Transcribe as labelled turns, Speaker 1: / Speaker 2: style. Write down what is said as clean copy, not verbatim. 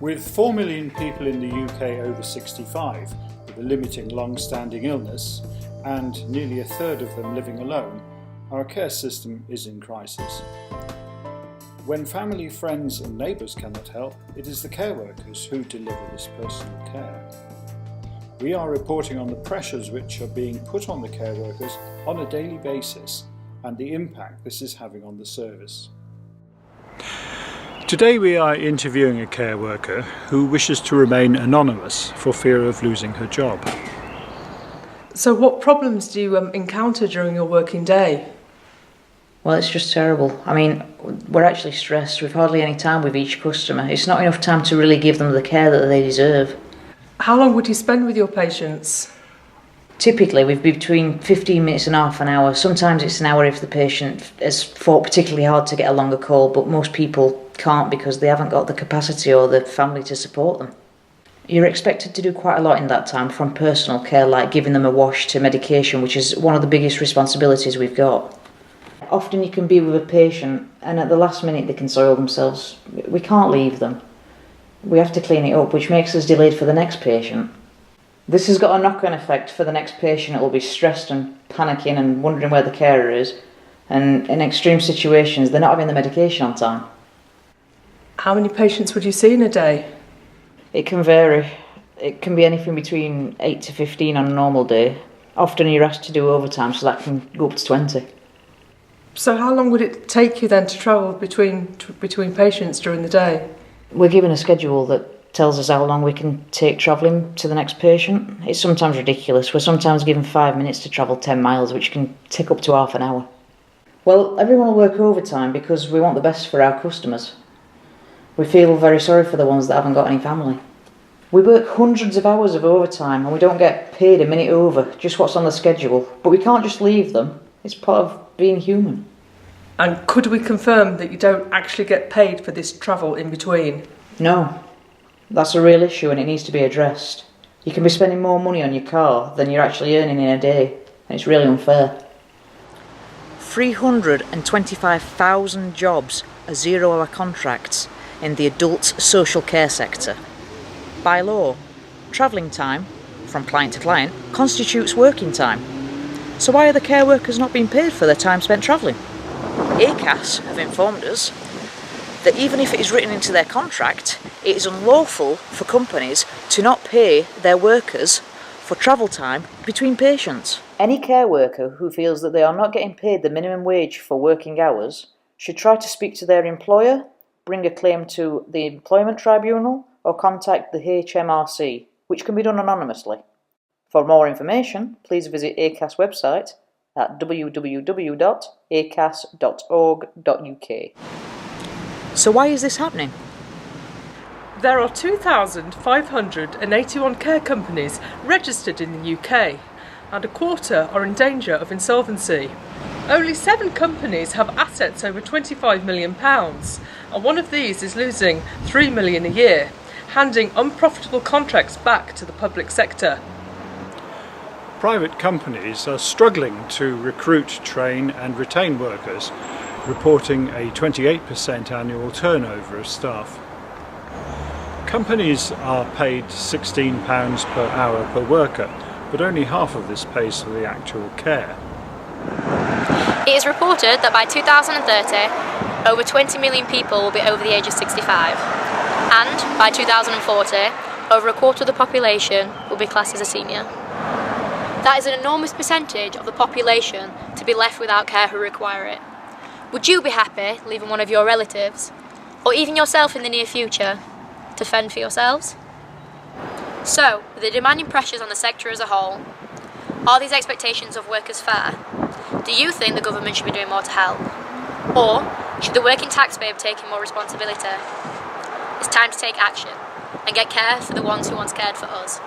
Speaker 1: With 4 million people in the UK over 65 with a limiting long-standing illness and nearly a third of them living alone, our care system is in crisis. When family, friends and neighbours cannot help, it is the care workers who deliver this personal care. We are reporting on the pressures which are being put on the care workers on a daily basis and the impact this is having on the service. Today we are interviewing a care worker who wishes to remain anonymous for fear of losing her job.
Speaker 2: So what problems do you encounter during your working day?
Speaker 3: Well, it's just terrible. I mean, we're actually stressed. We've hardly any time with each customer. It's not enough time to really give them the care that they deserve.
Speaker 2: How long would you spend with your patients?
Speaker 3: Typically, we've been between 15 minutes and half an hour. Sometimes it's an hour if the patient has fought particularly hard to get a longer call, but most people can't because they haven't got the capacity or the family to support them. You're expected to do quite a lot in that time, from personal care like giving them a wash to medication, which is one of the biggest responsibilities we've got. Often you can be with a patient and at the last minute they can soil themselves. We can't leave them. We have to clean it up, which makes us delayed for the next patient. This has got a knock-on effect for the next patient. It will be stressed and panicking and wondering where the carer is. And in extreme situations, they're not having the medication on time.
Speaker 2: How many patients would you see in a day?
Speaker 3: It can vary. It can be anything between 8 to 15 on a normal day. Often you're asked to do overtime, so that can go up to 20.
Speaker 2: So how long would it take you then to travel between patients during the day?
Speaker 3: We're given a schedule that tells us how long we can take travelling to the next patient. It's sometimes ridiculous. We're sometimes given 5 minutes to travel 10 miles, which can take up to half an hour. Well, everyone will work overtime because we want the best for our customers. We feel very sorry for the ones that haven't got any family. We work hundreds of hours of overtime and we don't get paid a minute over, just what's on the schedule. But we can't just leave them. It's part of being human.
Speaker 2: And could we confirm that you don't actually get paid for this travel in between?
Speaker 3: No. That's a real issue and it needs to be addressed. You can be spending more money on your car than you're actually earning in a day, and it's really unfair. 325,000 jobs are zero-hour contracts in the adult social care sector. By law, travelling time, from client to client, constitutes working time. So why are the care workers not being paid for their time spent travelling? ACAS have informed us that even if it is written into their contract, it is unlawful for companies to not pay their workers for travel time between patients. Any care worker who feels that they are not getting paid the minimum wage for working hours should try to speak to their employer, bring a claim to the Employment Tribunal, or contact the HMRC, which can be done anonymously. For more information, please visit ACAS website at www.acas.org.uk. So why is this happening?
Speaker 2: There are 2,581 care companies registered in the UK, and a quarter are in danger of insolvency. Only 7 companies have assets over £25 million, and one of these is losing £3 million a year, handing unprofitable contracts back to the public sector.
Speaker 1: Private companies are struggling to recruit, train and retain workers, reporting a 28% annual turnover of staff. Companies are paid £16 per hour per worker, but only half of this pays for the actual care.
Speaker 4: It is reported that by 2030, over 20 million people will be over the age of 65, and by 2040, over a quarter of the population will be classed as a senior. That is an enormous percentage of the population to be left without care who require it. Would you be happy leaving one of your relatives, or even yourself in the near future, to fend for yourselves? So, with the demanding pressures on the sector as a whole, are these expectations of workers fair? Do you think the government should be doing more to help? Or should the working taxpayer be taking more responsibility? It's time to take action and get care for the ones who once cared for us.